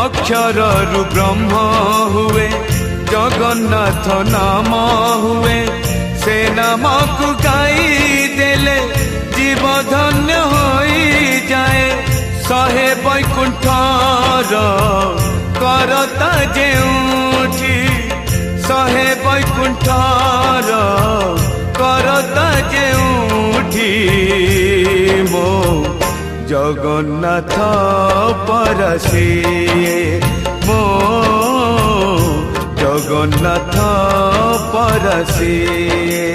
अक्षर रु ब्रह्म हुए जगन्नाथ नाम हुए से नाम को गाई देले जीव धन्य हो जाए सहे वैकुंठर करता जेउठी सहे वैकुंठर करता जेउठी मो जगन्नाथ परसिए मो जगन्नाथ परसिए।